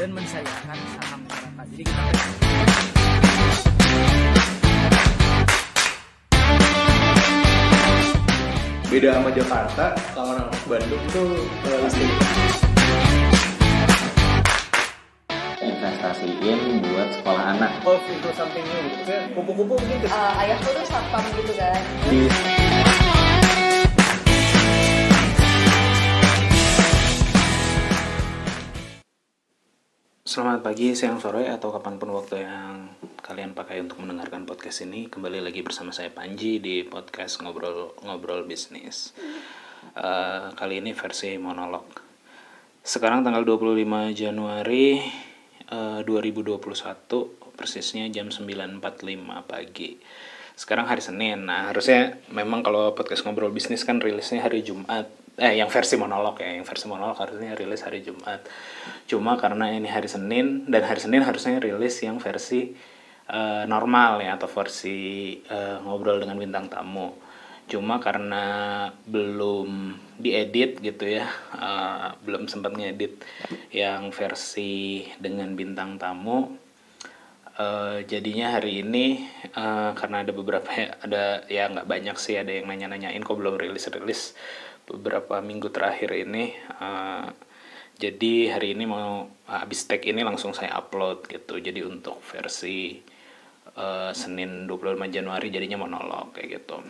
dan mensayangkan saham masyarakat. Jadi kita beda sama Jakarta, kalau orang Bandung tuh listrik. Investasiin buat sekolah anak. Oh, itu something new gitu. Kayak kupu-kupu mungkin. Ayahku tuh satpam gitu kan. Selamat pagi, siang, sore, atau kapanpun waktu yang kalian pakai untuk mendengarkan podcast ini. Kembali lagi bersama saya Panji di podcast Ngobrol Bisnis. Kali ini versi monolog. Sekarang tanggal 25 Januari 2021, persisnya jam 9.45 pagi. Sekarang hari Senin. Nah, harusnya memang kalau podcast Ngobrol Bisnis kan rilisnya hari Jumat. Yang versi monolog harusnya rilis hari Jumat. Cuma karena ini hari Senin, dan hari Senin harusnya rilis yang versi normal ya, atau versi ngobrol dengan bintang tamu. Cuma karena belum diedit gitu ya, belum sempat ngedit yang versi dengan bintang tamu. Jadinya hari ini karena ada beberapa nggak banyak sih, ada yang nanya-nanyain kok belum rilis beberapa minggu terakhir ini. Jadi hari ini mau habis tag ini langsung saya upload gitu. Jadi untuk versi Senin 25 Januari jadinya monolog kayak gitu.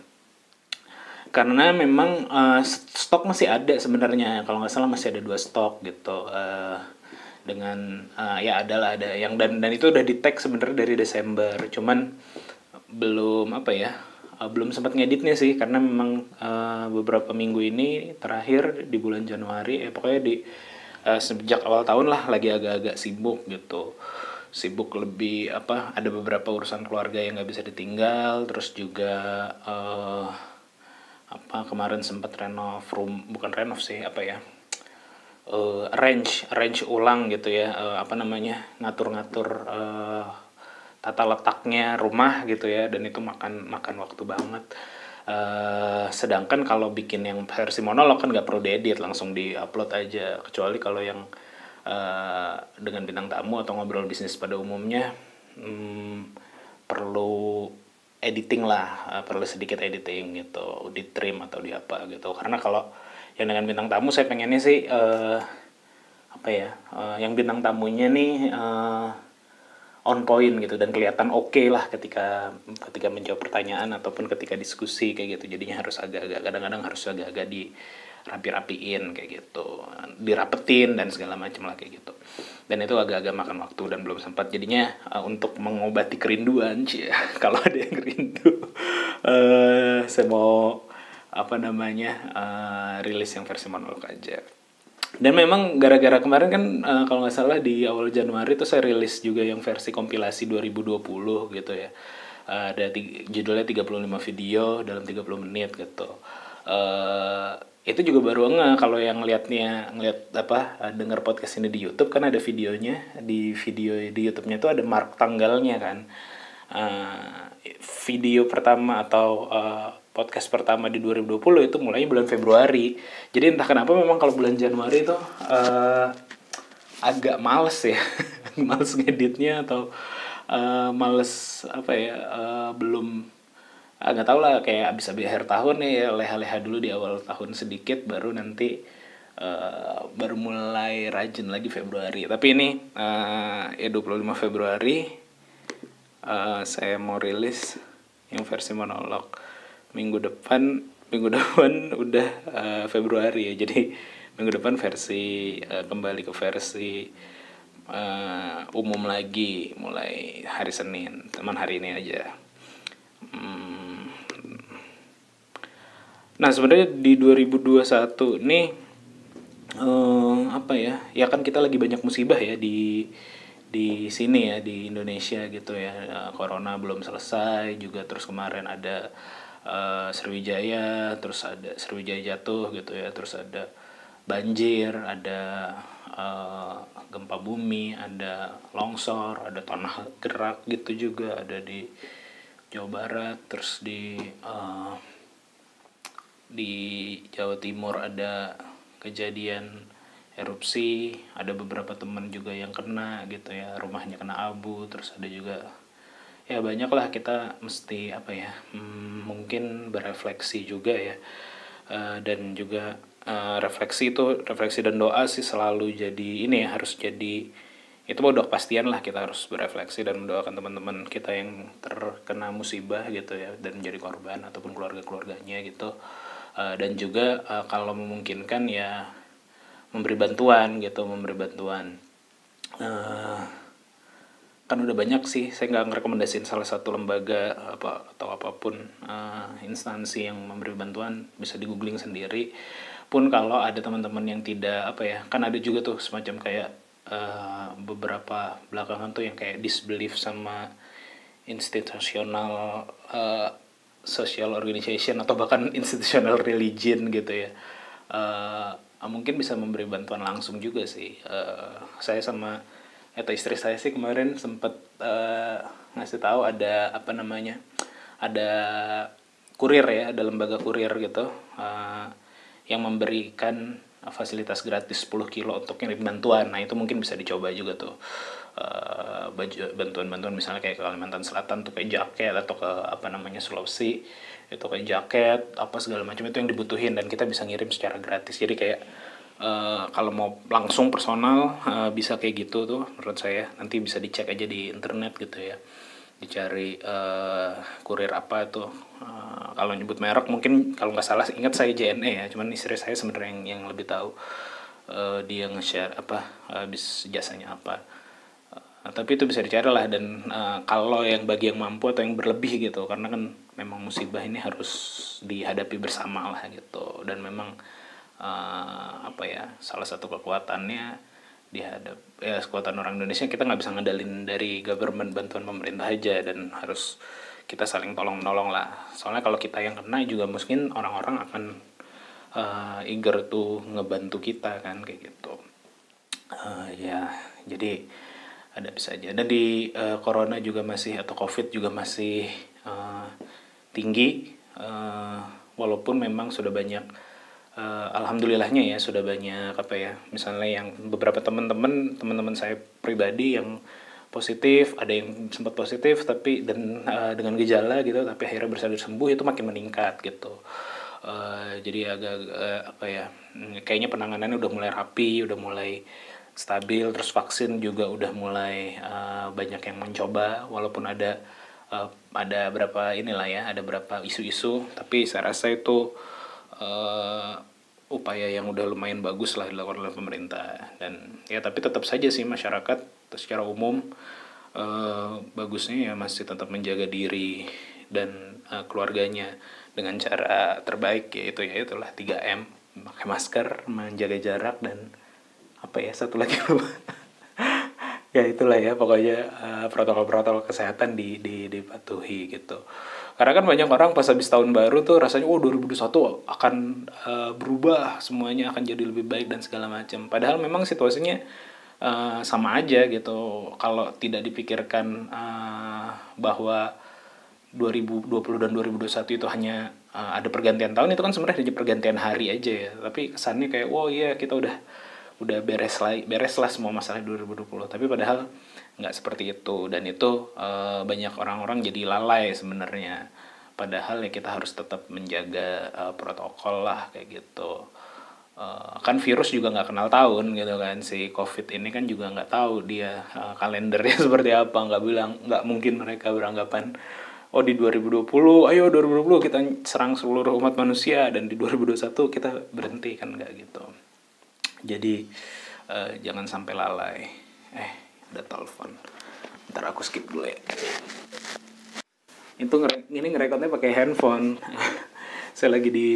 Karena memang stok masih ada sebenarnya, kalau nggak salah masih ada 2 stok gitu. Dengan ada yang dan itu udah di tag sebenarnya dari Desember, cuman belum belum sempat ngeditnya sih, karena memang beberapa minggu ini terakhir di bulan Januari pokoknya sejak awal tahun lah lagi agak-agak sibuk gitu. Sibuk lebih ada beberapa urusan keluarga yang nggak bisa ditinggal, terus juga kemarin sempat arrange ulang gitu ya, ngatur-ngatur tata letaknya rumah gitu ya, dan itu makan waktu banget. Sedangkan kalau bikin yang versi monolog kan nggak perlu diedit, langsung diupload aja. Kecuali kalau yang dengan bintang tamu atau ngobrol bisnis pada umumnya perlu editing lah, perlu sedikit editing gitu, di trim atau di apa gitu. Karena kalau yang dengan bintang tamu saya pengennya sih yang bintang tamunya nih on point gitu, dan kelihatan oke lah ketika menjawab pertanyaan ataupun ketika diskusi kayak gitu. Jadinya harus kadang-kadang harus agak-agak dirapi-rapiin kayak gitu, dirapetin dan segala macam lah kayak gitu. Dan itu agak-agak makan waktu dan belum sempat. Jadinya untuk mengobati kerinduan kalau ada yang rindu, saya mau rilis yang versi monolog aja. Dan memang gara-gara kemarin kan kalau nggak salah di awal Januari tuh saya rilis juga yang versi kompilasi 2020 gitu ya. Ada judulnya 35 video dalam 30 menit gitu. Itu juga baru kalau yang denger podcast ini di YouTube kan ada videonya. Di YouTube-nya tuh ada mark tanggalnya kan. Video pertama atau podcast pertama di 2020 itu mulainya bulan Februari. Jadi entah kenapa memang kalau bulan Januari itu agak males ya. Males ngeditnya atau males belum nggak tahu lah, kayak abis akhir tahun nih ya, leha-leha dulu di awal tahun sedikit, baru nanti baru mulai rajin lagi Februari. Tapi ini 25 Februari saya mau rilis yang versi monolog. Minggu depan udah Februari ya, jadi minggu depan kembali ke versi umum lagi mulai hari Senin, teman hari ini aja. Nah sebenarnya di 2021 nih ya kan kita lagi banyak musibah ya di sini ya, di Indonesia gitu ya. Corona belum selesai juga, terus kemarin ada Sriwijaya, terus ada Sriwijaya jatuh gitu ya, terus ada banjir, ada gempa bumi, ada longsor, ada tanah gerak gitu juga, ada di Jawa Barat, terus di Jawa Timur ada kejadian erupsi, ada beberapa teman juga yang kena gitu ya, rumahnya kena abu, terus ada juga ya banyak lah. Kita mesti apa ya, mungkin berefleksi juga ya. Dan juga refleksi dan doa sih selalu jadi ini ya, harus jadi itu udah kepastian lah. Kita harus berefleksi dan mendoakan teman-teman kita yang terkena musibah gitu ya, dan menjadi korban ataupun keluarga-keluarganya gitu. Dan juga kalau memungkinkan ya memberi bantuan gitu, kan udah banyak sih, saya nggak ngerekomendasiin salah satu lembaga atau apapun instansi yang memberi bantuan, bisa di googling sendiri. Pun kalau ada teman-teman yang tidak apa ya, kan ada juga tuh semacam kayak beberapa belakangan tuh yang kayak disbelief sama institutional social organization atau bahkan institutional religion gitu ya. Mungkin bisa memberi bantuan langsung juga sih. Saya sama atau istri saya sih kemarin sempat ngasih tahu ada ada kurir ya, ada lembaga kurir gitu yang memberikan fasilitas gratis 10 kilo untuk kirim bantuan. Nah itu mungkin bisa dicoba juga tuh, bantuan-bantuan misalnya kayak ke Kalimantan Selatan tuh kayak jaket, atau ke Sulawesi itu kayak jaket apa segala macam itu yang dibutuhin, dan kita bisa ngirim secara gratis. Jadi kayak kalau mau langsung personal bisa kayak gitu tuh menurut saya. Nanti bisa dicek aja di internet gitu ya, dicari kurir apa tuh. Kalau nyebut merek mungkin kalau nggak salah ingat saya JNE ya, cuman istri saya sebenarnya yang lebih tahu dia nge-share jasanya apa. Tapi itu bisa dicari lah. Dan kalau yang bagi yang mampu atau yang berlebih gitu, karena kan memang musibah ini harus dihadapi bersama lah gitu. Dan memang salah satu kekuatannya kekuatan orang Indonesia, kita nggak bisa ngandalin dari government, bantuan pemerintah aja, dan harus kita saling tolong-menolong lah. Soalnya kalau kita yang kena juga mungkin orang-orang akan eager tuh ngebantu kita kan, kayak gitu. Ya jadi ada bisa aja. Dan di corona juga masih, atau covid juga masih tinggi, walaupun memang sudah banyak alhamdulillahnya ya, sudah banyak misalnya yang beberapa teman-teman saya pribadi yang positif, ada yang sempat positif tapi dengan gejala gitu, tapi akhirnya bersadar sembuh, itu makin meningkat gitu. Jadi agak kayaknya penanganannya udah mulai rapi, udah mulai stabil, terus vaksin juga udah mulai banyak yang mencoba, walaupun ada berapa ada berapa isu-isu, tapi saya rasa itu upaya yang udah lumayan bagus lah dilakukan oleh pemerintah. Dan ya tapi tetap saja sih masyarakat secara umum bagusnya ya masih tetap menjaga diri dan keluarganya dengan cara terbaik, itulah 3M, pakai masker, menjaga jarak, dan satu lagi ya itulah ya pokoknya protokol-protokol kesehatan dipatuhi gitu. Karena kan banyak orang pas habis tahun baru tuh rasanya 2021 akan berubah, semuanya akan jadi lebih baik dan segala macam. Padahal memang situasinya sama aja gitu. Kalau tidak dipikirkan bahwa 2020 dan 2021 itu hanya ada pergantian tahun, itu kan sebenarnya hanya pergantian hari aja ya. Tapi kesannya kayak kita udah beres lah semua masalah 2020. Tapi padahal nggak seperti itu, dan itu banyak orang-orang jadi lalai sebenarnya. Padahal ya kita harus tetap menjaga protokol lah kayak gitu. Kan virus juga nggak kenal tahun gitu kan, si COVID ini kan juga nggak tahu dia kalendernya seperti apa. Nggak mungkin mereka beranggapan di 2020 ayo 2020 kita serang seluruh umat manusia, dan di 2021 kita berhenti, kan nggak gitu. Jadi jangan sampai lalai. Ada telepon, ntar aku skip dulu ya. Itu ini ngerekodnya pakai handphone. Saya lagi di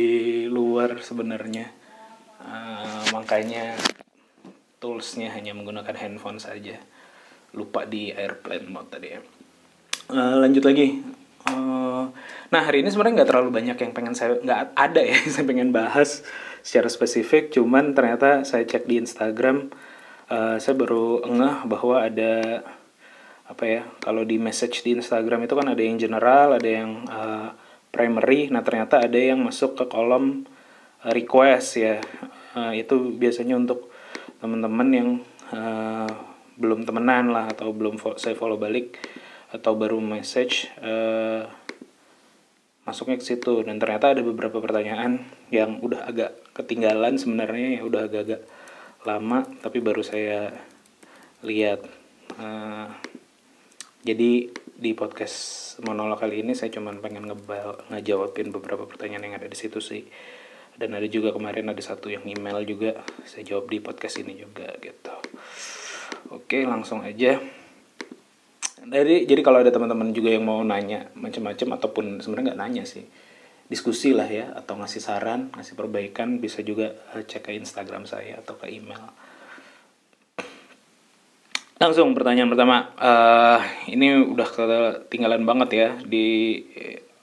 luar sebenarnya, makanya toolsnya hanya menggunakan handphone saja. Lupa di airplane mode tadi ya. Lanjut lagi. Nah hari ini sebenarnya nggak terlalu banyak yang nggak ada ya saya pengen bahas secara spesifik. Cuman ternyata saya cek di Instagram, saya baru ngeh bahwa ada kalau di message di Instagram itu kan ada yang general, ada yang primary. Nah ternyata ada yang masuk ke kolom request ya. Itu biasanya untuk teman-teman yang belum temenan lah atau belum saya follow balik atau baru message masuknya ke situ, dan ternyata ada beberapa pertanyaan yang udah agak ketinggalan sebenarnya, ya udah agak-agak lama tapi baru saya lihat. Jadi di podcast monolog kali ini saya cuma pengen ngejawabin beberapa pertanyaan yang ada di situ sih. Dan ada juga kemarin ada satu yang email juga saya jawab di podcast ini juga gitu. Oke, langsung aja. Jadi kalau ada teman-teman juga yang mau nanya macam-macam ataupun sebenarnya nggak nanya sih, diskusi lah ya, atau ngasih saran, ngasih perbaikan, bisa juga cek ke Instagram saya atau ke email. Langsung pertanyaan pertama, ini udah ketinggalan banget ya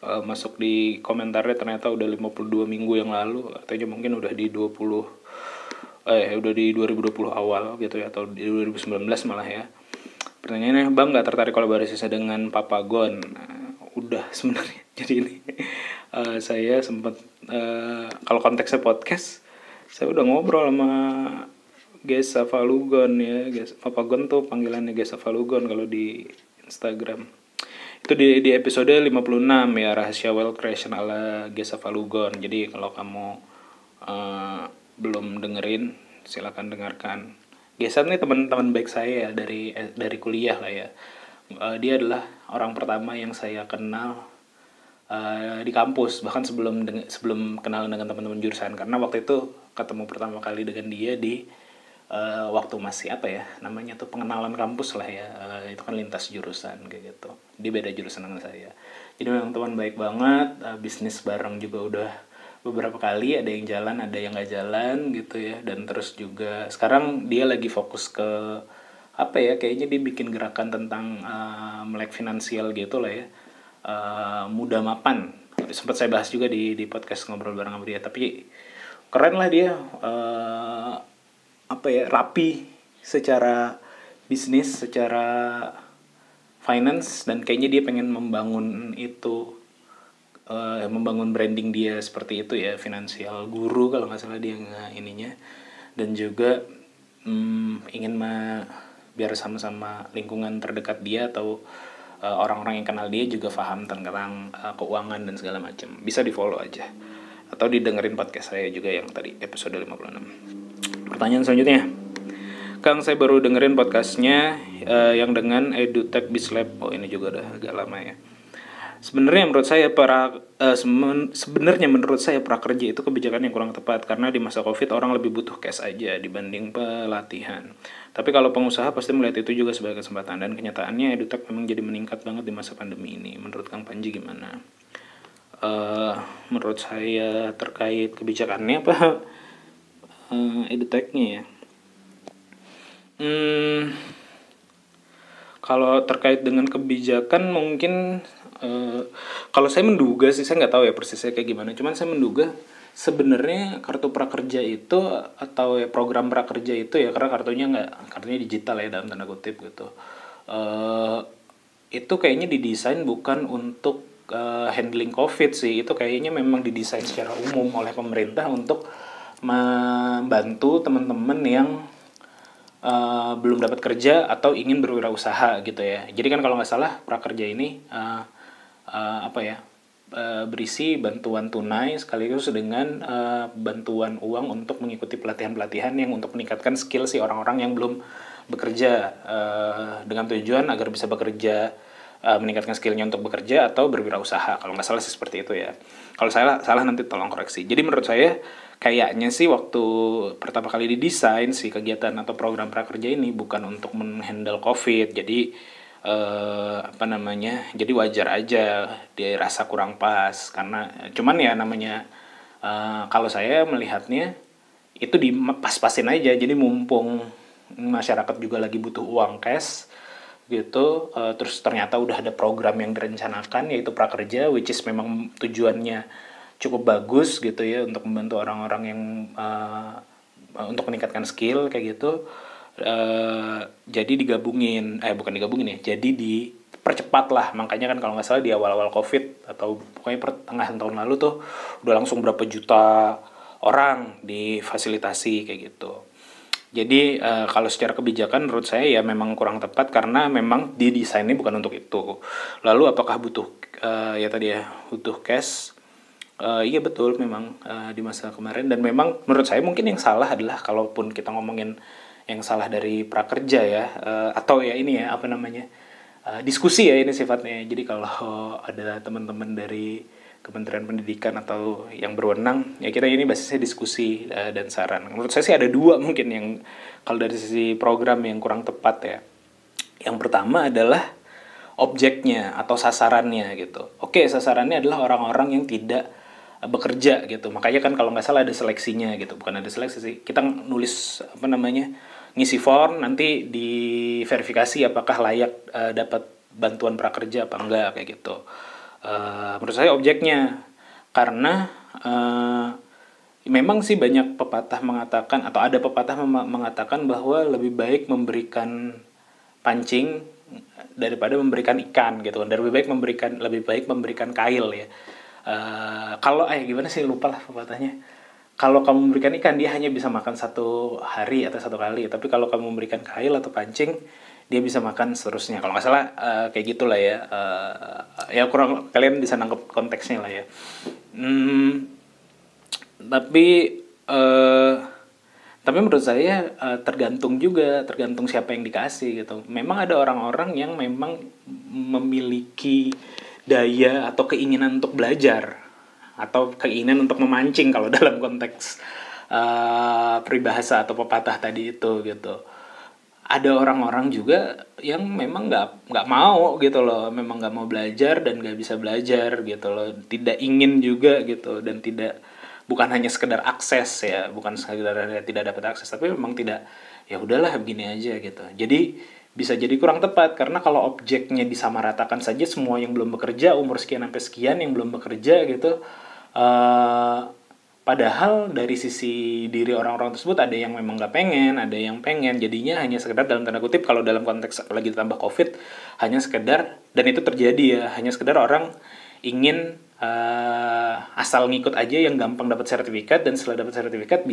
masuk di komentarnya, ternyata udah 52 minggu yang lalu, artinya mungkin udah di 2020 awal gitu ya, atau di 2019 malah ya. Pertanyaannya, Bang nggak tertarik kolaborasi dengan Papagon? Udah sebenarnya. Jadi ini saya sempat kalau konteksnya podcast, saya udah ngobrol sama Gesa Falugon ya. Papagon tuh panggilannya Gesa Falugon kalau di Instagram. Itu di episode 56 ya, rahasia wealth creation ala Gesa Falugon. Jadi kalau kamu belum dengerin, silakan dengarkan. Gesa ini teman-teman baik saya ya, dari kuliah lah ya. Dia adalah orang pertama yang saya kenal di kampus, bahkan sebelum kenal dengan teman-teman jurusan, karena waktu itu ketemu pertama kali dengan dia di waktu masih namanya tuh pengenalan kampus lah ya, itu kan lintas jurusan kayak gitu. Dia beda jurusan dengan saya, jadi memang teman baik banget. Bisnis bareng juga udah beberapa kali, ada yang jalan ada yang nggak jalan gitu ya. Dan terus juga sekarang dia lagi fokus ke kayaknya dia bikin gerakan tentang melek finansial gitu lah ya, muda mapan. Sempat saya bahas juga di podcast ngobrol bareng sama dia, tapi keren lah dia, rapi secara bisnis, secara finance, dan kayaknya dia pengen membangun itu, membangun branding dia seperti itu ya, financial guru kalau nggak salah dia ininya. Dan juga ingin biar sama-sama lingkungan terdekat dia atau orang-orang yang kenal dia juga paham tentang keuangan dan segala macam. Bisa di follow aja atau didengerin podcast saya juga yang tadi episode 56. Pertanyaan selanjutnya, Kang, saya baru dengerin podcastnya yang dengan EduTech Bislab. Oh, ini juga udah agak lama ya. Sebenarnya menurut saya prakerja itu kebijakan yang kurang tepat, karena di masa Covid orang lebih butuh cash aja dibanding pelatihan. Tapi kalau pengusaha pasti melihat itu juga sebagai kesempatan, dan kenyataannya EduTech memang jadi meningkat banget di masa pandemi ini. Menurut Kang Panji gimana? Menurut saya terkait kebijakannya EduTech-nya ya. Kalau terkait dengan kebijakan mungkin kalau saya menduga sih, saya nggak tahu ya persisnya kayak gimana, cuman saya menduga sebenarnya kartu prakerja itu atau ya program prakerja itu ya, karena kartunya digital ya dalam tanda kutip gitu, itu kayaknya didesain bukan untuk handling COVID sih. Itu kayaknya memang didesain secara umum oleh pemerintah untuk membantu teman-teman yang belum dapat kerja atau ingin berwirausaha gitu ya. Jadi kan kalau nggak salah prakerja ini berisi bantuan tunai sekaligus dengan bantuan uang untuk mengikuti pelatihan-pelatihan yang untuk meningkatkan skill si orang-orang yang belum bekerja, dengan tujuan agar bisa bekerja, meningkatkan skillnya untuk bekerja atau berwirausaha. Kalau nggak salah sih seperti itu ya. Kalau salah nanti tolong koreksi. Jadi menurut saya kayaknya sih waktu pertama kali didesain si kegiatan atau program prakerja ini bukan untuk menghandle COVID. Jadi jadi wajar aja dia rasa kurang pas, karena cuman ya namanya kalau saya melihatnya itu dipas-pasin aja. Jadi mumpung masyarakat juga lagi butuh uang cash gitu, terus ternyata udah ada program yang direncanakan yaitu prakerja, which is memang tujuannya cukup bagus gitu ya, untuk membantu orang-orang yang untuk meningkatkan skill kayak gitu. Jadi jadi dipercepat lah. Makanya kan kalau nggak salah di awal-awal COVID atau pokoknya pertengahan tahun lalu tuh udah langsung berapa juta orang difasilitasi kayak gitu. Jadi kalau secara kebijakan menurut saya ya memang kurang tepat karena memang didesainnya bukan untuk itu. Lalu apakah butuh ya tadi ya butuh cash? Iya betul memang di masa kemarin, dan memang menurut saya mungkin yang salah adalah kalaupun kita ngomongin yang salah dari prakerja ya atau ya ini ya apa namanya diskusi ya ini sifatnya. Jadi kalau ada teman-teman dari Kementerian Pendidikan atau yang berwenang ya kita ini basisnya diskusi dan saran. Menurut saya sih ada dua mungkin yang kalau dari sisi program yang kurang tepat ya. Yang pertama adalah objeknya atau sasarannya gitu. Oke, sasarannya adalah orang-orang yang tidak bekerja gitu. Makanya kan kalau nggak salah ada seleksinya gitu. Bukan ada seleksi sih. Kita nulis apa namanya ngisi form, nanti diverifikasi apakah layak dapat bantuan prakerja apa enggak kayak gitu. Menurut saya objeknya, karena memang sih banyak pepatah mengatakan atau ada pepatah mengatakan bahwa lebih baik memberikan pancing daripada memberikan ikan gitu kan. Lebih baik memberikan kail ya. Kalau gimana sih lupa lah pepatahnya. Kalau kamu memberikan ikan dia hanya bisa makan 1 hari atau 1 kali, tapi kalau kamu memberikan kail atau pancing dia bisa makan seterusnya. Kalau nggak salah kayak gitulah ya. Ya kurang kalian bisa nangkep konteksnya lah ya. Tapi menurut saya tergantung siapa yang dikasih gitu. Memang ada orang-orang yang memang memiliki daya atau keinginan untuk belajar atau keinginan untuk memancing kalau dalam konteks peribahasa atau pepatah tadi itu gitu. Ada orang-orang juga yang memang nggak mau gitu loh, memang nggak mau belajar dan nggak bisa belajar gitu loh, tidak ingin juga gitu, dan bukan hanya sekedar akses ya, bukan sekedar tidak dapat akses, tapi memang tidak, ya udahlah begini aja gitu. Jadi bisa jadi kurang tepat karena kalau objeknya disamaratakan saja semua yang belum bekerja umur sekian sampai sekian yang belum bekerja gitu. Padahal dari sisi diri orang-orang tersebut ada yang memang nggak pengen, ada yang pengen, jadinya hanya sekedar dalam tanda kutip kalau dalam konteks lagi ditambah COVID hanya sekedar, dan itu terjadi ya, hanya sekedar orang ingin asal ngikut aja yang gampang dapat sertifikat, dan setelah dapat sertifikat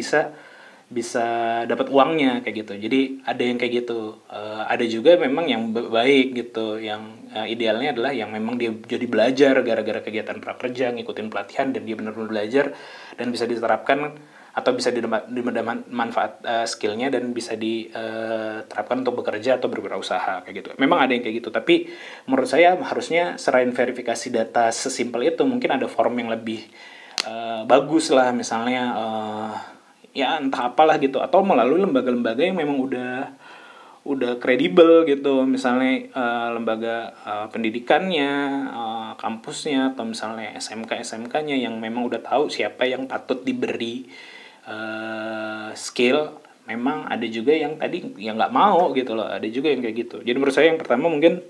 bisa dapat uangnya kayak gitu. Jadi ada yang kayak gitu. Ada juga memang yang baik gitu, yang idealnya adalah yang memang dia jadi belajar gara-gara kegiatan prakerja, ngikutin pelatihan dan dia benar-benar belajar dan bisa diterapkan atau bisa didapat manfaat skillnya dan bisa diterapkan untuk bekerja atau berwirausaha kayak gitu. Memang ada yang kayak gitu, tapi menurut saya harusnya selain verifikasi data sesimpel itu mungkin ada form yang lebih bagus lah, misalnya ya entah apalah gitu, atau melalui lembaga-lembaga yang memang udah kredibel gitu, misalnya lembaga pendidikannya, kampusnya, atau misalnya SMK-nya yang memang udah tahu siapa yang patut diberi skill. Memang ada juga yang tadi yang nggak mau gitu loh, ada juga yang kayak gitu. Jadi menurut saya yang pertama mungkin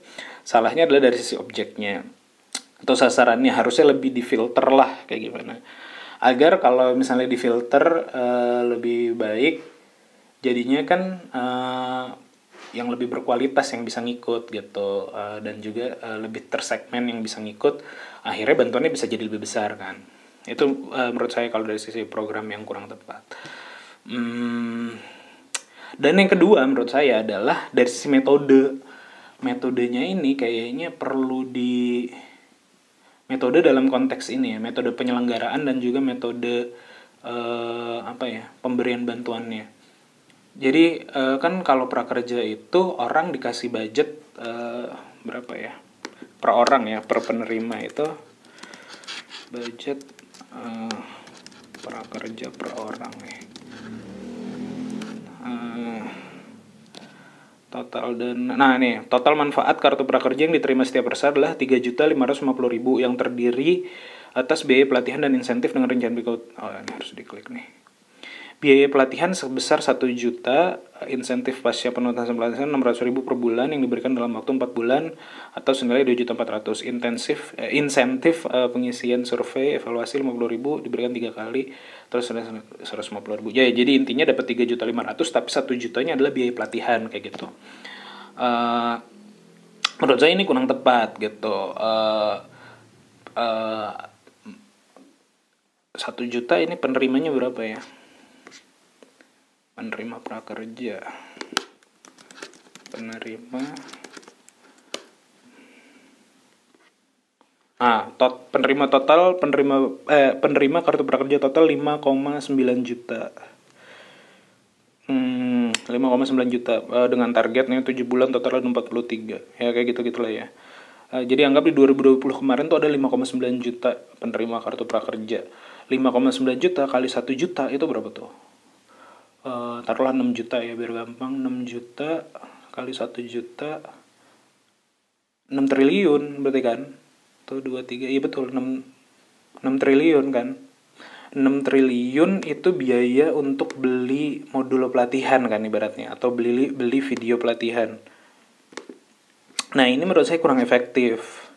salahnya adalah dari sisi objeknya atau sasarannya, harusnya lebih difilter lah kayak gimana, agar kalau misalnya difilter lebih baik, jadinya kan yang lebih berkualitas yang bisa ngikut gitu, dan juga lebih tersegmen yang bisa ngikut, akhirnya bantuannya bisa jadi lebih besar kan. Itu menurut saya kalau dari sisi program yang kurang tepat. Dan yang kedua menurut saya adalah dari sisi metodenya ini kayaknya perlu metode dalam konteks ini ya, metode penyelenggaraan dan juga metode pemberian bantuannya. Jadi kan kalau prakerja itu orang dikasih budget berapa ya per orang ya, per penerima itu budget prakerja per orang ya. Total manfaat kartu prakerja yang diterima setiap peserta adalah 3.550.000 yang terdiri atas biaya pelatihan dan insentif dengan rencana berikut. Ini harus diklik nih. Biaya pelatihan sebesar 1 juta, insentif pasca penuntasan pelatihan 600.000 per bulan yang diberikan dalam waktu 4 bulan atau senilai 2.400.000. Insentif pengisian survei evaluasi 50.000 diberikan 3 kali terus 150.000. Ya, jadi intinya dapat 3.500.000 tapi 1 jutanya adalah biaya pelatihan kayak gitu. Menurut saya ini kurang tepat gitu. 1 juta ini penerimanya berapa ya? Penerima prakerja. Penerima kartu prakerja total 5,9 juta. 5,9 juta dengan targetnya 7 bulan total ada 43. Ya kayak gitu-gitulah ya. Jadi anggap di 2020 kemarin tuh ada 5,9 juta penerima kartu prakerja. 5,9 juta kali 1 juta itu berapa tuh? Taruhlah 6 juta ya biar gampang. 6 juta kali 1 juta 6 triliun berarti kan? Tuh 2, 3, iya betul 6 triliun kan? 6 triliun itu biaya untuk beli modul pelatihan kan ibaratnya, atau beli video pelatihan. Nah ini menurut saya kurang efektif.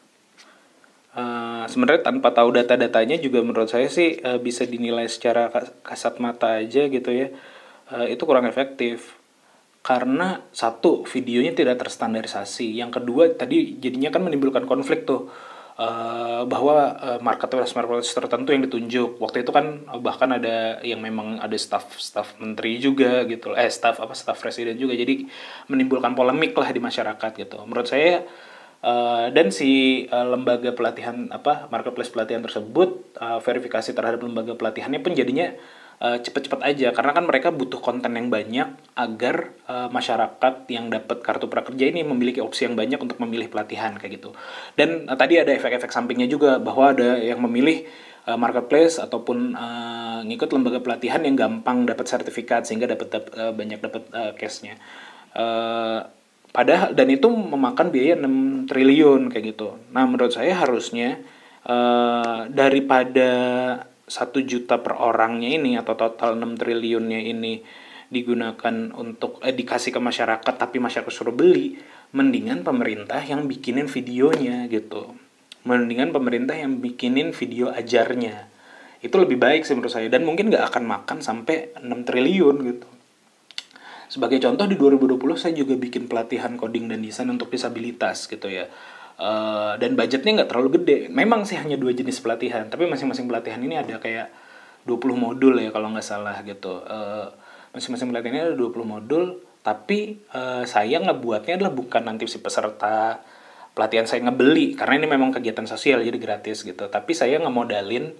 Sebenarnya tanpa tahu data-datanya juga menurut saya sih bisa dinilai secara kasat mata aja gitu ya. Itu kurang efektif. Karena satu, videonya tidak terstandarisasi. Yang kedua, tadi jadinya kan menimbulkan konflik tuh. Bahwa marketplace tertentu yang ditunjuk. Waktu itu kan bahkan ada yang memang ada staf menteri juga gitu. Staf presiden juga. Jadi menimbulkan polemik lah di masyarakat gitu. Menurut saya dan si lembaga pelatihan marketplace pelatihan tersebut verifikasi terhadap lembaga pelatihannya pun jadinya cepet-cepet aja, karena kan mereka butuh konten yang banyak agar masyarakat yang dapat kartu prakerja ini memiliki opsi yang banyak untuk memilih pelatihan kayak gitu. Dan tadi ada efek-efek sampingnya juga, bahwa ada yang memilih marketplace ataupun ngikut lembaga pelatihan yang gampang dapat sertifikat sehingga banyak dapat cashnya. Padahal dan itu memakan biaya 6 triliun kayak gitu. Nah menurut saya harusnya daripada 1 juta per orangnya ini atau total 6 triliunnya ini digunakan untuk dikasih ke masyarakat tapi masyarakat suruh beli, mendingan pemerintah yang bikinin videonya gitu. Mendingan pemerintah yang bikinin video ajarnya. Itu lebih baik sih menurut saya, dan mungkin nggak akan makan sampai 6 triliun gitu. Sebagai contoh di 2020 saya juga bikin pelatihan coding dan desain untuk disabilitas gitu ya. Dan budgetnya nggak terlalu gede. Memang sih hanya 2 jenis pelatihan, tapi masing-masing pelatihan ini ada kayak 20 modul ya kalau nggak salah gitu. Masing-masing pelatihan ini ada 20 modul, tapi saya ngebuatnya adalah bukan nanti si peserta pelatihan saya ngebeli, karena ini memang kegiatan sosial jadi gratis gitu. Tapi saya ngemodalin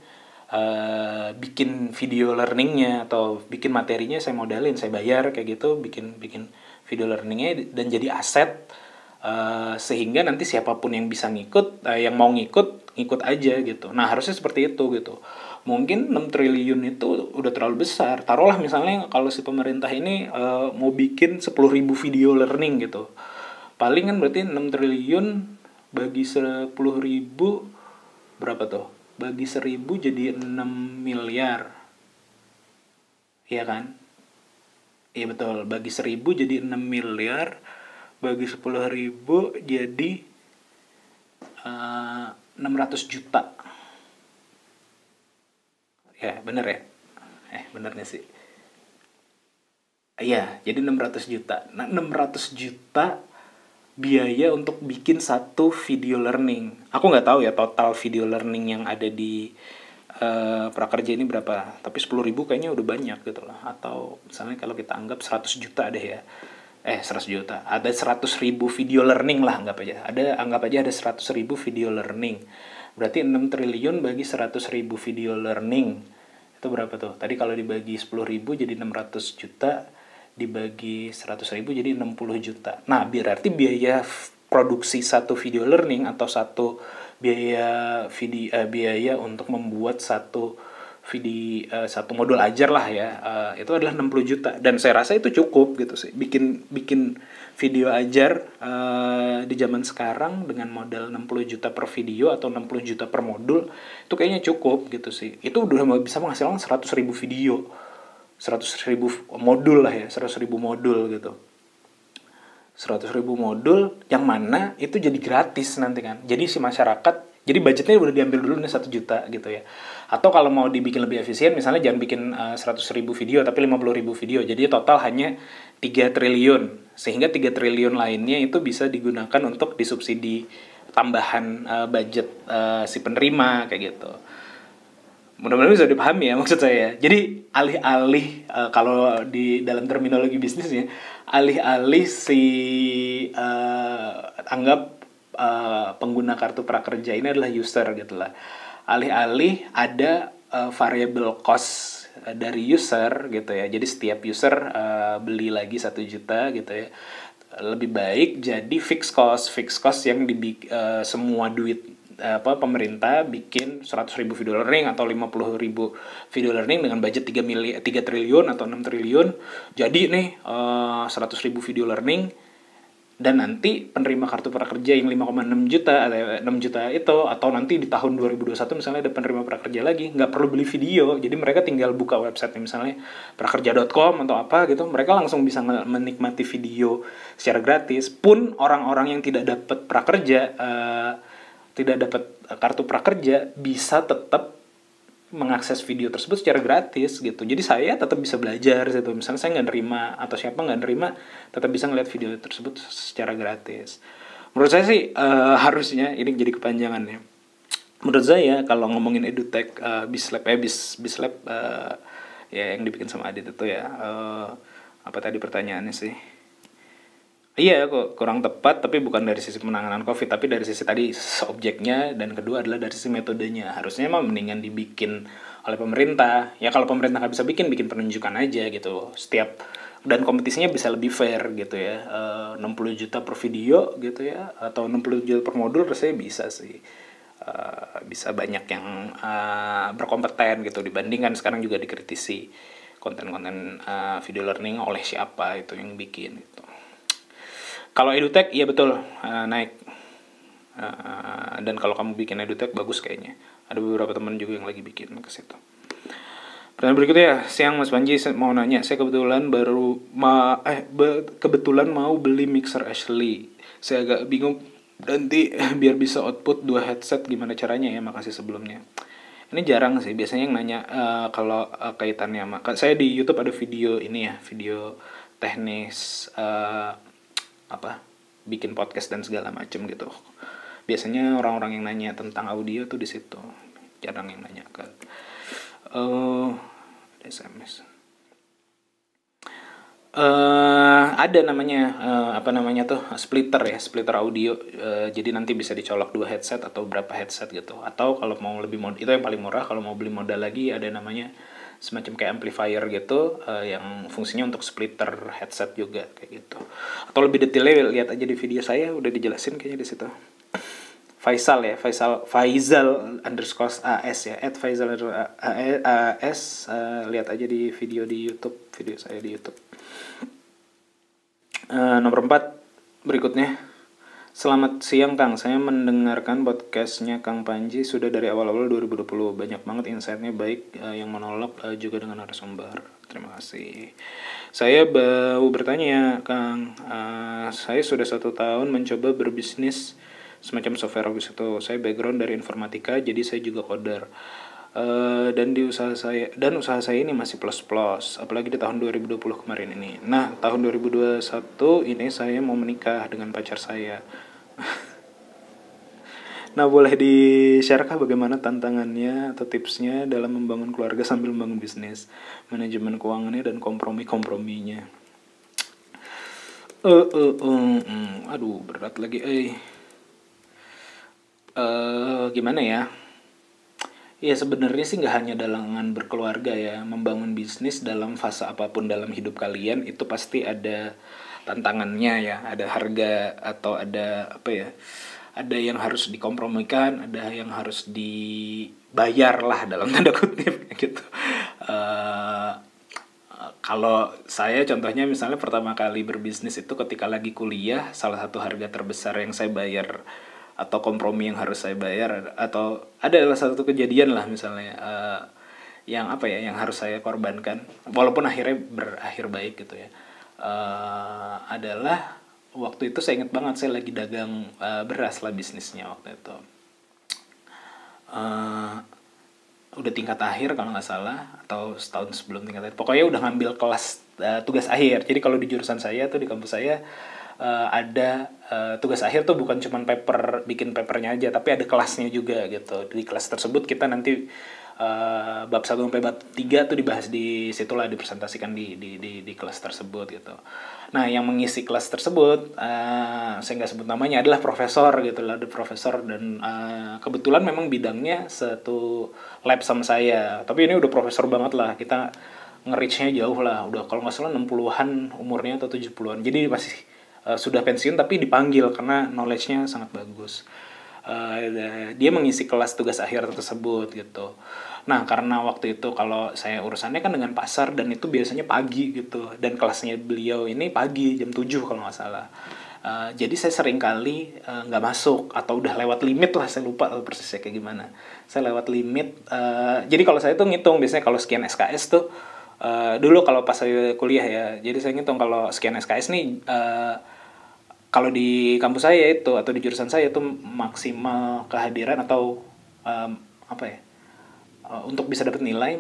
bikin video learningnya atau bikin materinya, saya modalin, saya bayar kayak gitu, bikin video learningnya dan jadi aset. Sehingga nanti siapapun yang bisa ngikut, yang mau ngikut aja gitu. Nah harusnya seperti itu gitu. Mungkin 6 triliun itu udah terlalu besar. Taruhlah misalnya kalau si pemerintah ini mau bikin 10.000 video learning gitu. Paling kan berarti 6 triliun bagi 10.000 berapa tuh? Bagi 1.000 jadi 6 miliar. Iya kan? Iya betul, bagi 1.000 jadi 6 miliar. Bagi 10.000 jadi 600 juta. Ya, bener ya? Benernya sih. Iya, jadi 600 juta. Nah, 600 juta biaya untuk bikin satu video learning. Aku nggak tahu ya total video learning yang ada di prakerja ini berapa. Tapi 10.000 kayaknya udah banyak gitu lah. Atau misalnya kalau kita anggap 100 juta deh ya. 100 juta. Ada 100.000 video learning lah anggap aja ada 100.000 video learning. Berarti 6 triliun bagi 100.000 video learning. Itu berapa tuh? Tadi kalau dibagi 10.000 jadi 600 juta, dibagi 100.000 jadi 60 juta. Nah, berarti biaya produksi satu video learning atau satu biaya untuk membuat satu modul ajar lah ya, itu adalah 60 juta, dan saya rasa itu cukup gitu sih, bikin video ajar di zaman sekarang dengan modal 60 juta per video atau 60 juta per modul itu kayaknya cukup gitu sih. Itu udah bisa menghasilkan 100.000 video, 100.000 modul lah ya, 100.000 modul gitu. 100.000 modul yang mana itu jadi gratis nanti kan. Jadi si masyarakat, jadi budgetnya udah diambil dulu nih 1 juta gitu ya. Atau kalau mau dibikin lebih efisien, misalnya jangan bikin 100.000 video tapi 50.000 video. Jadi total hanya 3 triliun. Sehingga 3 triliun lainnya itu bisa digunakan untuk disubsidi tambahan budget si penerima kayak gitu. Mudah-mudahan bisa dipahami ya maksud saya. Jadi alih-alih kalau di dalam terminologi bisnisnya, alih-alih si anggap pengguna kartu prakerja ini adalah user gitu lah. Alih-alih ada variable cost dari user gitu ya. Jadi setiap user beli lagi 1 juta gitu ya. Lebih baik jadi fixed cost yang semua duit pemerintah bikin 100.000 video learning atau 50.000 video learning dengan budget 3 triliun atau 6 triliun. Jadi nih 100.000 video learning, dan nanti penerima kartu prakerja yang 5,6 juta atau 6 juta itu, atau nanti di tahun 2021 misalnya ada penerima prakerja lagi, nggak perlu beli video, jadi mereka tinggal buka website misalnya prakerja.com atau apa gitu, mereka langsung bisa menikmati video secara gratis. Pun orang-orang yang tidak dapat prakerja, tidak dapat kartu prakerja, bisa tetap mengakses video tersebut secara gratis gitu. Jadi saya tetap bisa belajar gitu. Misalnya saya nggak nerima atau siapa nggak nerima, tetap bisa ngeliat video tersebut secara gratis. Menurut saya sih harusnya, ini jadi kepanjangan ya. Menurut saya kalau ngomongin edutech, Bislab ya yang dibikin sama Adit itu ya, apa tadi pertanyaannya sih? Iya, kok kurang tepat, tapi bukan dari sisi penanganan COVID, tapi dari sisi tadi objeknya, dan kedua adalah dari sisi metodenya. Harusnya emang mendingan dibikin oleh pemerintah. Ya kalau pemerintah nggak bisa bikin penunjukan aja gitu. Dan kompetisinya bisa lebih fair gitu ya. 60 juta per video gitu ya, atau 60 juta per modul rasanya bisa sih. Bisa banyak yang berkompeten gitu, dibandingkan sekarang juga dikritisi konten-konten video learning oleh siapa itu yang bikin gitu. Kalau edutech, iya betul, naik. Dan kalau kamu bikin edutech, bagus kayaknya. Ada beberapa teman juga yang lagi bikin ke situ. Pertanyaan berikutnya, siang Mas Panji, saya mau nanya. Saya kebetulan kebetulan mau beli mixer Ashley. Saya agak bingung nanti biar bisa output 2 headset, gimana caranya ya? Makasih sebelumnya. Ini jarang sih, biasanya yang nanya kalau kaitannya sama. Saya di YouTube ada video ini ya, video teknis bikin podcast dan segala macem gitu. Biasanya orang-orang yang nanya tentang audio tuh di situ, jarang yang nanya ke SMS. Ada namanya splitter audio. Jadi nanti bisa dicolok 2 headset atau berapa headset gitu. Atau kalau mau lebih itu yang paling murah. Kalau mau beli modal lagi, ada namanya semacam kayak amplifier gitu, yang fungsinya untuk splitter headset juga kayak gitu. Atau lebih detailnya lihat aja di video saya, udah dijelasin kayaknya di situ. Faisal _AS ya, @Faisal_AS, lihat aja di video saya di YouTube. Nomor 4 berikutnya. Selamat siang Kang, saya mendengarkan podcastnya Kang Panji sudah dari awal-awal 2020. Banyak banget insight-nya, baik yang monolog juga dengan narasumber. Terima kasih. Saya mau bertanya Kang, saya sudah 1 tahun mencoba berbisnis semacam software itu. Saya background dari informatika, jadi saya juga coder. Dan usaha saya ini masih plus-plus, apalagi di tahun 2020 kemarin ini. Nah, tahun 2021 ini saya mau menikah dengan pacar saya. Nah, boleh di-share-kah bagaimana tantangannya atau tipsnya dalam membangun keluarga sambil membangun bisnis, manajemen keuangannya dan komprominya. Aduh, berat lagi. Gimana ya? Ya sebenarnya sih nggak hanya dalam berkeluarga ya, membangun bisnis dalam fase apapun dalam hidup kalian itu pasti ada tantangannya ya, ada harga atau ada ada yang harus dikompromikan, ada yang harus dibayar lah dalam tanda kutip gitu. Kalau saya contohnya misalnya pertama kali berbisnis itu ketika lagi kuliah, salah satu harga terbesar yang saya bayar atau kompromi yang harus saya bayar, atau adalah satu kejadian lah misalnya yang harus saya korbankan walaupun akhirnya berakhir baik gitu ya, adalah waktu itu saya ingat banget saya lagi dagang beras lah bisnisnya waktu itu, udah tingkat akhir kalau nggak salah atau setahun sebelum tingkat akhir, pokoknya udah ngambil kelas tugas akhir. Jadi kalau di jurusan saya tuh di kampus saya ada tugas akhir tuh bukan cuma bikin papernya aja, tapi ada kelasnya juga gitu. Di kelas tersebut kita nanti bab 1 sampai bab 3 tuh dibahas di situlah, dipresentasikan di kelas tersebut gitu. Nah, yang mengisi kelas tersebut saya nggak sebut namanya, adalah profesor gitu lah, ada profesor, dan kebetulan memang bidangnya satu lab sama saya. Tapi ini udah profesor banget lah, kita nge-reach-nya jauh lah, udah kalau nggak salah 60-an umurnya atau 70-an. Jadi masih sudah pensiun tapi dipanggil karena knowledge-nya sangat bagus. Dia mengisi kelas tugas akhir tersebut gitu. Nah, karena waktu itu kalau saya urusannya kan dengan pasar, dan itu biasanya pagi gitu, dan kelasnya beliau ini pagi jam 7 kalau nggak salah. Jadi saya sering kali nggak masuk, atau udah lewat limit lah, saya lupa persisnya kayak gimana. Saya lewat limit. Jadi kalau saya tuh ngitung biasanya kalau sekian SKS tuh, dulu kalau pas saya kuliah ya, jadi saya ngitung kalau sekian SKS nih, kalau di kampus saya itu atau di jurusan saya itu maksimal kehadiran atau apa ya, untuk bisa dapat nilai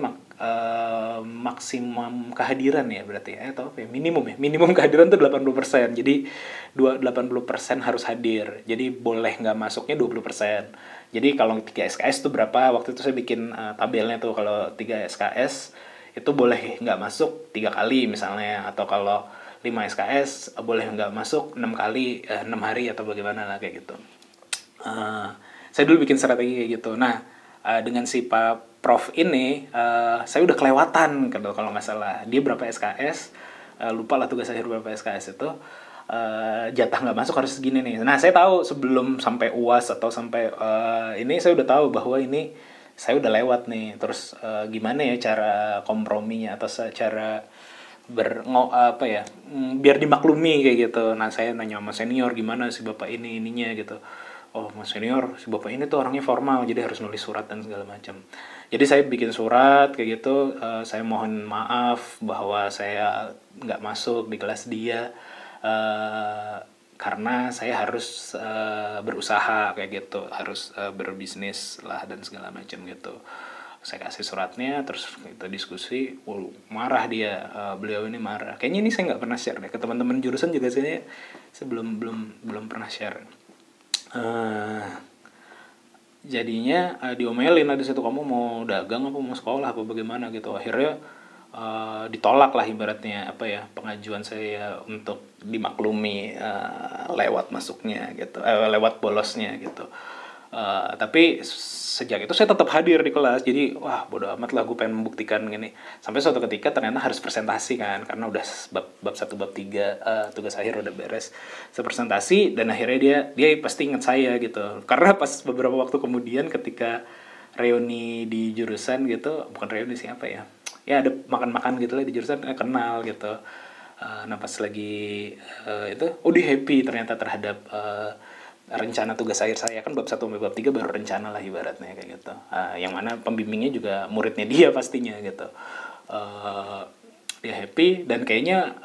maksimum kehadiran ya berarti ya, atau apa ya, minimum kehadiran tuh 80%. Jadi 80% harus hadir. Jadi boleh nggak masuknya 20%. Jadi kalau 3 SKS tuh berapa? Waktu itu saya bikin tabelnya tuh, kalau 3 SKS itu boleh nggak masuk 3 kali misalnya, atau kalau 5 SKS boleh nggak masuk 6 kali, 6 hari atau bagaimana lah kayak gitu. Saya dulu bikin strategi kayak gitu. Nah, dengan si Pak Prof ini, saya udah kelewatan kalau nggak salah. Dia berapa SKS, lupa lah tugas akhir berapa SKS itu, jatah nggak masuk harus segini nih. Nah, saya tahu sebelum sampai UAS atau sampai ini, saya udah tahu bahwa ini saya udah lewat nih. Terus gimana ya cara komprominya atau cara biar dimaklumi kayak gitu. Nah, saya nanya sama senior, gimana si bapak ininya gitu. Oh, mas senior, si bapak ini tuh orangnya formal, jadi harus nulis surat dan segala macam. Jadi saya bikin surat kayak gitu, saya mohon maaf bahwa saya nggak masuk di kelas dia, karena saya harus berusaha kayak gitu, harus berbisnis lah dan segala macam gitu. Saya kasih suratnya, terus kita diskusi, marah dia, beliau ini marah. Kayaknya ini saya nggak pernah share deh ke teman-teman jurusan juga, saya belum pernah share. Jadinya diomelin lah di situ, kamu mau dagang apa mau sekolah apa bagaimana gitu. Akhirnya ditolak lah ibaratnya pengajuan saya untuk dimaklumi lewat masuknya gitu, lewat bolosnya gitu. Tapi sejak itu saya tetap hadir di kelas. Jadi bodo amat lah, gue pengen membuktikan gini. Sampai suatu ketika ternyata harus presentasi kan, karena udah bab 1 bab 3 tugas akhir udah beres. Saya presentasi, dan akhirnya dia pasti ingat saya gitu. Karena pas beberapa waktu kemudian ketika reuni di jurusan gitu, bukan reuni sih ya ada makan-makan gitu lah di jurusan, kenal gitu. Nah, pas lagi itu dia happy ternyata terhadap rencana tugas akhir saya. Kan bab 1 sampai bab 3 baru rencana lah ibaratnya kayak gitu. Yang mana pembimbingnya juga muridnya dia pastinya gitu. Dia happy, dan kayaknya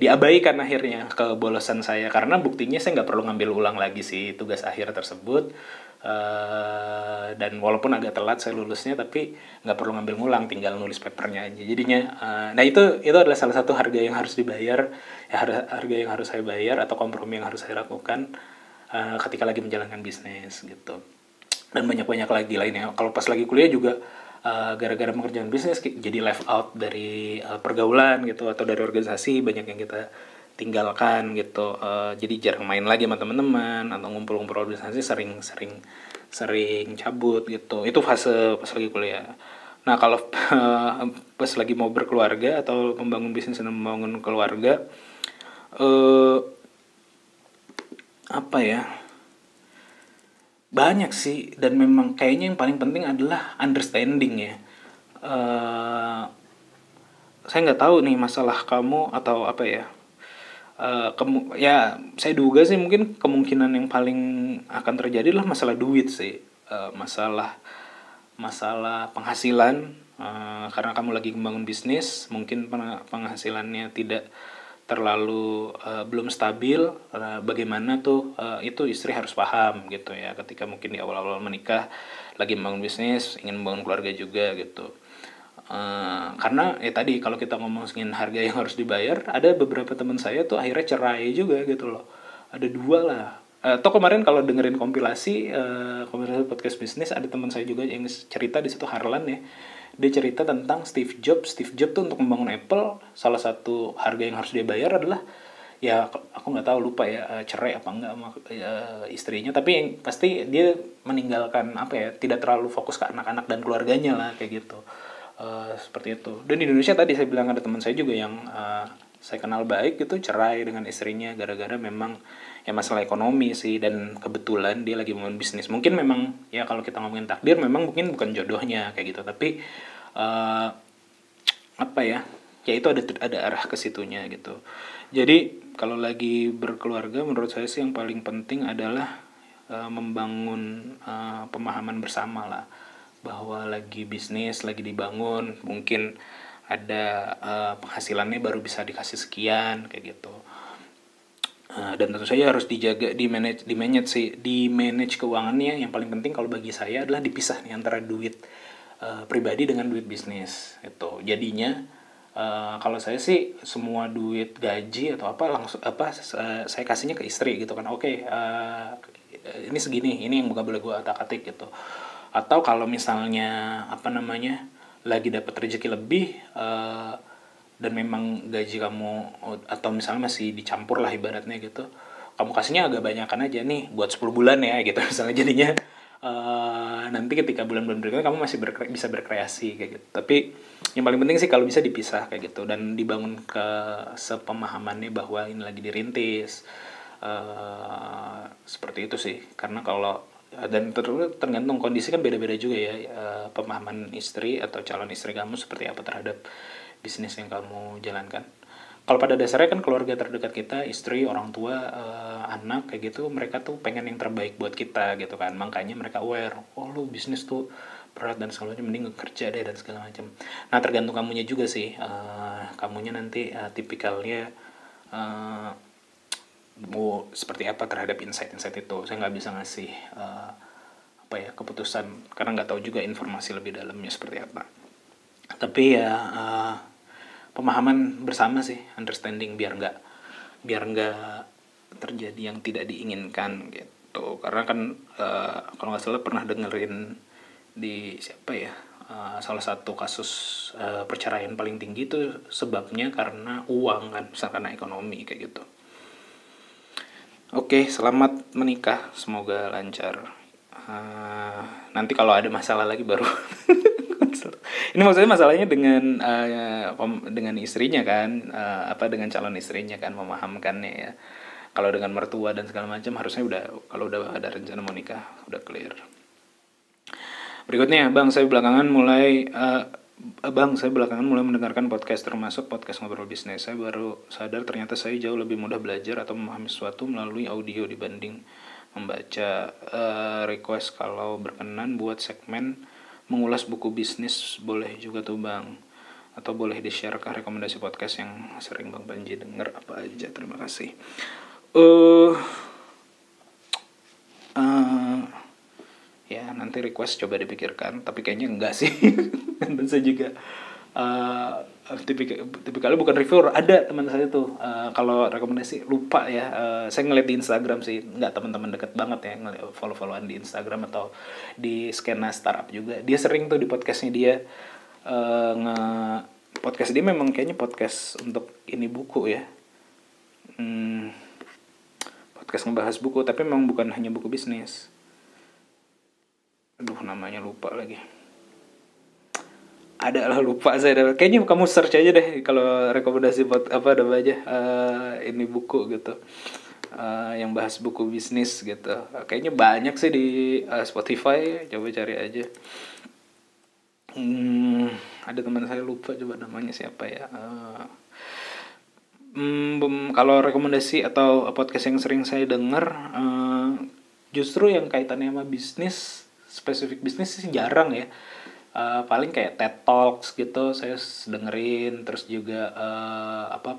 diabaikan akhirnya kebolosan saya, karena buktinya saya nggak perlu ngambil ulang lagi sih tugas akhir tersebut. Dan walaupun agak telat saya lulusnya, tapi nggak perlu ngambil ngulang, tinggal nulis papernya aja. Jadinya nah itu adalah salah satu harga yang harus dibayar, harga yang harus saya bayar atau kompromi yang harus saya lakukan ketika lagi menjalankan bisnis gitu. Dan banyak lagi lainnya. Kalau pas lagi kuliah juga gara-gara mengerjakan bisnis jadi left out dari pergaulan gitu, atau dari organisasi, banyak yang kita tinggalkan gitu. Jadi jarang main lagi sama teman-teman, atau ngumpul-ngumpul organisasi sering cabut gitu. Itu fase pas lagi kuliah. Nah, kalau pas lagi mau berkeluarga atau membangun bisnis dan membangun keluarga, banyak sih, dan memang kayaknya yang paling penting adalah understanding ya. Saya nggak tahu nih masalah kamu atau saya duga sih mungkin kemungkinan yang paling akan terjadi adalah masalah duit sih, masalah penghasilan, karena kamu lagi membangun bisnis, mungkin penghasilannya tidak terlalu belum stabil. Bagaimana tuh itu istri harus paham gitu ya, ketika mungkin di awal-awal menikah lagi membangun bisnis, ingin membangun keluarga juga gitu. Karena tadi kalau kita ngomongin harga yang harus dibayar, ada beberapa teman saya tuh akhirnya cerai juga gitu loh. Ada 2 lah, Atau kemarin kalau dengerin kompilasi podcast bisnis, ada teman saya juga yang cerita di situ, Harlan ya. Dia cerita tentang Steve Jobs. Steve Jobs tuh untuk membangun Apple, salah satu harga yang harus dia bayar adalah, ya aku nggak tahu, lupa ya, cerai apa enggak sama istrinya, tapi yang pasti dia meninggalkan apa ya, tidak terlalu fokus ke anak-anak dan keluarganya lah, kayak gitu. Seperti itu. Dan di Indonesia tadi saya bilang ada teman saya juga yang saya kenal baik gitu, cerai dengan istrinya gara-gara memang ya masalah ekonomi sih, dan kebetulan dia lagi membangun bisnis. Mungkin memang ya kalau kita ngomongin takdir, memang mungkin bukan jodohnya kayak gitu, tapi apa ya itu ada arah ke situnya gitu. Jadi kalau lagi berkeluarga, menurut saya sih yang paling penting adalah membangun pemahaman bersama lah, bahwa lagi bisnis lagi dibangun, mungkin ada penghasilannya baru bisa dikasih sekian kayak gitu. Dan tentu saja harus dijaga, di manage keuangannya. Yang paling penting kalau bagi saya adalah dipisah nih antara duit pribadi dengan duit bisnis itu. Jadinya kalau saya sih semua duit gaji atau apa langsung saya kasihnya ke istri gitu kan. Oke, ini segini, ini yang boleh gue atik-atik gitu. Atau kalau misalnya lagi dapat rezeki lebih dan memang gaji kamu atau misalnya masih dicampur lah ibaratnya gitu, kamu kasihnya agak banyakan aja nih buat 10 bulan ya gitu misalnya. Jadinya nanti ketika bulan-bulan berikutnya kamu masih bisa berkreasi kayak gitu. Tapi yang paling penting sih kalau bisa dipisah kayak gitu, dan dibangun ke sepemahamannya bahwa ini lagi dirintis, seperti itu sih. Karena kalau dan tergantung kondisi kan beda-beda juga ya, pemahaman istri atau calon istri kamu seperti apa terhadap bisnis yang kamu jalankan. Kalau pada dasarnya kan keluarga terdekat kita, istri, orang tua, anak kayak gitu, mereka tuh pengen yang terbaik buat kita gitu kan. Makanya mereka aware, oh lu bisnis tuh berat dan segala macam, mending kerja deh dan segala macam. Nah tergantung kamunya juga sih, kamunya nanti tipikalnya mau seperti apa terhadap insight-insight itu. Saya nggak bisa ngasih keputusan karena nggak tahu juga informasi lebih dalamnya seperti apa. Tapi ya pemahaman bersama sih, understanding, biar nggak terjadi yang tidak diinginkan gitu. Karena kan kalau nggak salah pernah dengerin di salah satu kasus perceraian paling tinggi itu sebabnya karena uang kan, misalkan karena ekonomi kayak gitu. Oke, selamat menikah, semoga lancar. Nanti kalau ada masalah lagi baru ini maksudnya masalahnya dengan istrinya kan, dengan calon istrinya kan, memahamkannya ya. Kalau dengan mertua dan segala macam harusnya kalau udah ada rencana mau nikah udah clear. Berikutnya, saya belakangan mulai mendengarkan podcast, termasuk podcast Ngobrol Bisnis. Saya baru sadar ternyata saya jauh lebih mudah belajar atau memahami sesuatu melalui audio dibanding membaca. Request kalau berkenan buat segmen mengulas buku bisnis boleh juga tuh Bang, atau boleh di-share ke rekomendasi podcast yang sering Bang Panji denger apa aja. Terima kasih. Ya nanti request coba dipikirkan, tapi kayaknya enggak sih. Dan saya juga tipikalnya bukan reviewer. Ada teman saya tuh kalau rekomendasi lupa ya, saya ngeliat di Instagram sih, nggak teman-teman deket banget ya, ngeliat follow-followan di Instagram atau di Skena Startup juga. Dia sering tuh di podcastnya dia podcast dia memang kayaknya podcast untuk ini buku ya, podcast ngebahas buku, tapi memang bukan hanya buku bisnis. Aduh namanya lupa lagi. Lupa saya. Kayaknya kamu search aja deh kalau rekomendasi ada aja ini buku gitu, yang bahas buku bisnis gitu. Kayaknya banyak sih di Spotify, coba cari aja. Ada teman saya lupa, coba namanya siapa ya. Kalau rekomendasi atau podcast yang sering saya dengar, justru yang kaitannya sama bisnis, spesifik bisnis sih jarang ya. Paling kayak TED Talks gitu saya dengerin, terus juga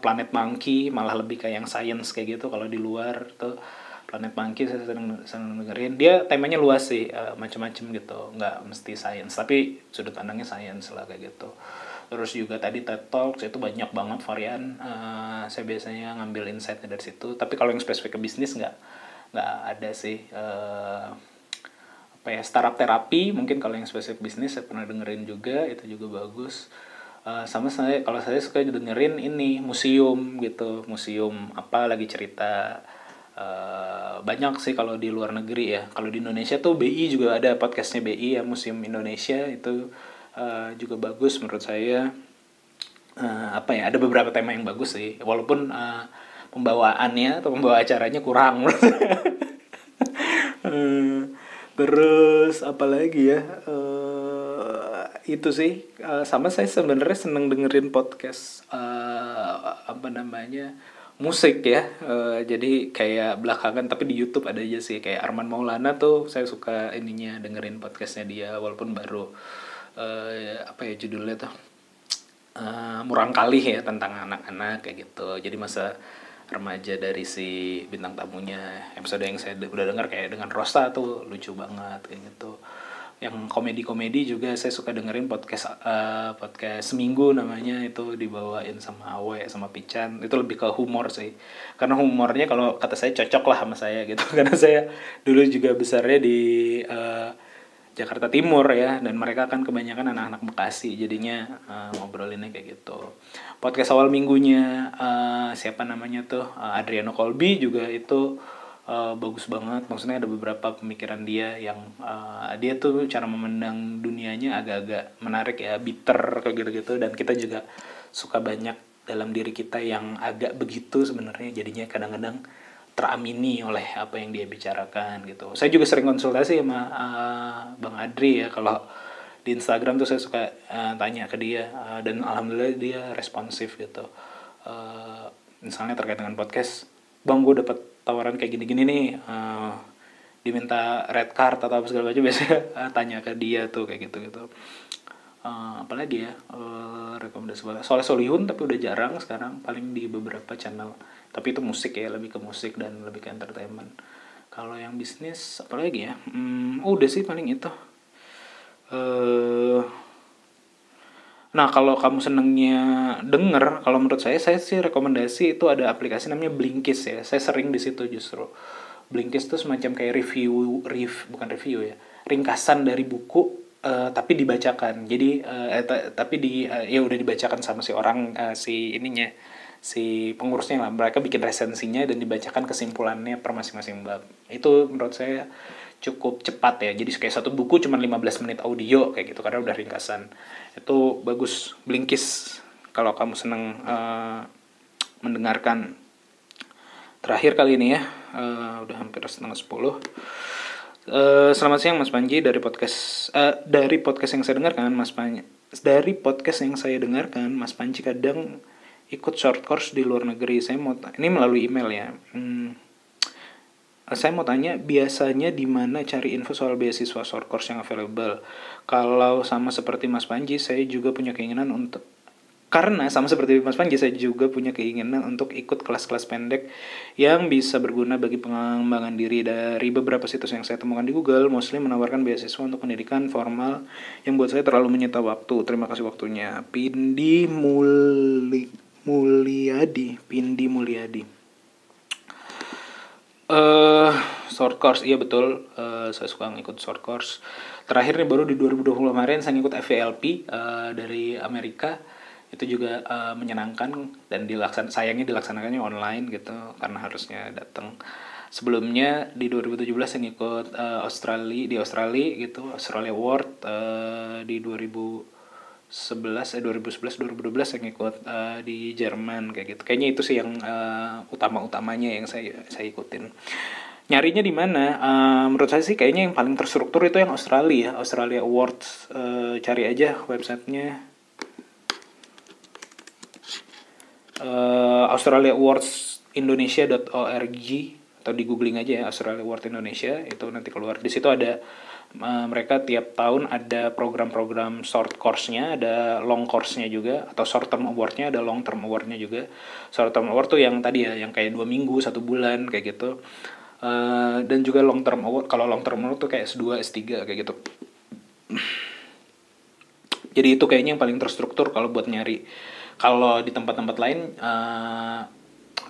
Planet Monkey, malah lebih kayak yang science kayak gitu. Kalau di luar tuh Planet Monkey saya sering dengerin. Dia temanya luas sih, macam-macam gitu, nggak mesti science, tapi sudut pandangnya science lah kayak gitu. Terus juga tadi TED Talks itu banyak banget varian, saya biasanya ngambil insight dari situ. Tapi kalau yang spesifik ke bisnis nggak ada sih. Apa ya, startup terapi mungkin kalau yang spesifik bisnis saya pernah dengerin juga, itu juga bagus. Sama kalau saya suka dengerin ini museum gitu, museum apa lagi cerita. Banyak sih kalau di luar negeri ya. Kalau di Indonesia tuh BI juga ada podcastnya BI ya, Museum Indonesia itu juga bagus menurut saya. Apa ya, ada beberapa tema yang bagus sih, walaupun pembawaannya atau pembawa acaranya kurang. Terus apalagi ya, itu sih. Sama saya sebenarnya seneng dengerin podcast apa namanya, musik ya. Jadi kayak belakangan, tapi di YouTube ada aja sih, kayak Arman Maulana tuh saya suka ininya, dengerin podcastnya dia, walaupun baru apa ya judulnya tuh, Murang Kalih ya, tentang anak-anak kayak gitu. Jadi masa remaja dari si bintang tamunya, episode yang saya udah dengar kayak dengan Rosta tuh lucu banget kayak gitu. Yang komedi-komedi juga saya suka dengerin podcast Seminggu namanya, itu dibawain sama Awe sama Pican. Itu lebih ke humor sih, karena humornya kalau kata saya cocok lah sama saya gitu. Karena saya dulu juga besarnya di Jakarta Timur ya, dan mereka kan kebanyakan anak-anak Bekasi, jadinya ngobrolinnya kayak gitu. Podcast awal minggunya siapa namanya tuh, Adriano Colby juga itu bagus banget. Maksudnya ada beberapa pemikiran dia yang dia tuh cara memandang dunianya agak-agak menarik ya, bitter kayak gitu-gitu, dan kita juga suka banyak dalam diri kita yang agak begitu sebenarnya, jadinya kadang-kadang teramini oleh apa yang dia bicarakan gitu. Saya juga sering konsultasi sama Bang Adri ya, kalau di Instagram tuh saya suka tanya ke dia, dan alhamdulillah dia responsif gitu. Misalnya terkait dengan podcast, Bang gue dapat tawaran kayak gini-gini nih, diminta red card atau apa segala macam, biasanya tanya ke dia tuh kayak gitu-gitu. Apalagi ya, rekomendasi Soleh Solihun, tapi udah jarang sekarang, paling di beberapa channel. Tapi itu musik ya, lebih ke musik dan lebih ke entertainment. Kalau yang bisnis apalagi ya, udah sih paling itu. Nah kalau kamu senengnya denger, kalau menurut saya sih rekomendasi itu ada aplikasi namanya Blinkist ya. Saya sering di situ justru. Blinkist tuh semacam kayak bukan review ya, ringkasan dari buku, tapi dibacakan. Jadi ya udah dibacakan sama si orang, si pengurusnya lah. Mereka bikin resensinya dan dibacakan kesimpulannya per masing-masing bab. Itu menurut saya cukup cepat ya. Jadi kayak satu buku cuma 15 menit audio kayak gitu, karena udah ringkasan. Itu bagus, Blinkist kalau kamu seneng mendengarkan. Terakhir kali ini ya, udah hampir 9:30. Selamat siang Mas Panji, dari podcast yang saya dengarkan Mas Panji kadang ikut short course di luar negeri. Ini melalui email ya. Saya mau tanya, biasanya di mana cari info soal beasiswa short course yang available? Kalau sama seperti Mas Panji, saya juga punya keinginan untuk ikut kelas-kelas pendek yang bisa berguna bagi pengembangan diri. Dari beberapa situs yang saya temukan di Google, mostly menawarkan beasiswa untuk pendidikan formal yang buat saya terlalu menyita waktu. Terima kasih waktunya. Pindi Mulyadi. Short course, iya betul. Saya suka ngikut short course. Terakhir nih baru di 2020 kemarin saya ngikut FVLP dari Amerika. Itu juga menyenangkan, dan sayangnya dilaksanakannya online gitu karena harusnya datang. Sebelumnya di 2017 saya ngikut di Australia gitu, Australia Award. Di 2011 saya ngikut di Jerman kayak gitu. Kayaknya itu sih yang utama-utamanya yang saya ikutin. Nyarinya di mana? Menurut saya sih kayaknya yang paling terstruktur itu yang Australia Awards. Cari aja websitenya, Australia Awards Indonesia.org, atau di googling aja ya Australia Award Indonesia, itu nanti keluar. Di situ ada mereka tiap tahun ada program-program short course-nya, ada long course-nya juga, atau short term award-nya, ada long term award-nya juga. Short term award tuh yang tadi ya, yang kayak 2 minggu, 1 bulan kayak gitu. Dan juga long term award. Kalau long term award tuh kayak S2, S3 kayak gitu. Jadi itu kayaknya yang paling terstruktur kalau buat nyari. Kalau di tempat-tempat lain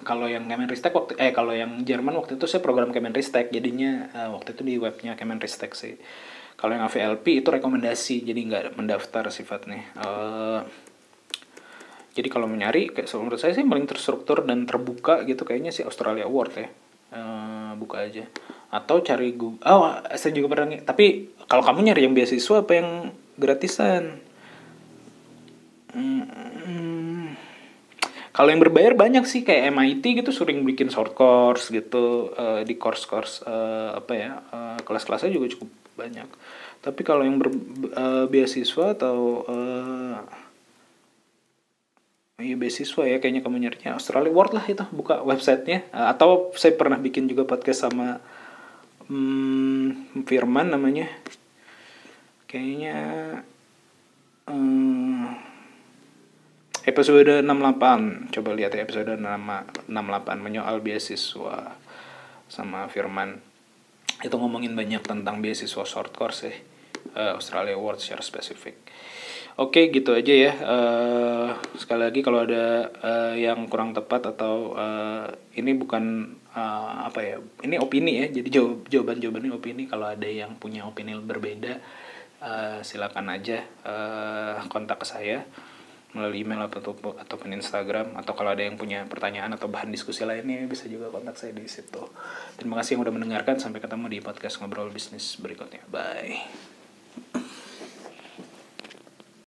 Kalau yang Kemenristek kalau yang Jerman waktu itu saya program Kemenristek, jadinya waktu itu di webnya Kemenristek sih. Kalau yang AVLP itu rekomendasi, jadi nggak mendaftar sifatnya. Jadi kalau mau nyari, menurut saya sih paling terstruktur dan terbuka gitu kayaknya sih Australia Award ya. Buka aja. Atau cari Google. Saya juga pernah. Tapi kalau kamu nyari yang beasiswa apa yang gratisan? Kalau yang berbayar banyak sih, kayak MIT gitu sering bikin short course gitu, di course kelas-kelasnya juga cukup banyak. Tapi kalau yang beasiswa atau beasiswa ya, kayaknya kamu nyarinya Australia Award lah, itu buka websitenya. Atau saya pernah bikin juga podcast sama Firman namanya, kayaknya episode 68, coba lihat ya episode 68 menyoal beasiswa sama Firman. Itu ngomongin banyak tentang beasiswa short course ya, Australia Award secara spesifik. Oke, gitu aja ya. Sekali lagi kalau ada yang kurang tepat atau ini bukan ini opini ya. Jadi jawabannya opini. Kalau ada yang punya opini berbeda, silakan aja kontak ke saya melalui email ataupun Instagram, atau kalau ada yang punya pertanyaan atau bahan diskusi lainnya bisa juga kontak saya di situ. Terima kasih yang udah mendengarkan. Sampai ketemu di podcast Ngobrol Bisnis berikutnya. Bye.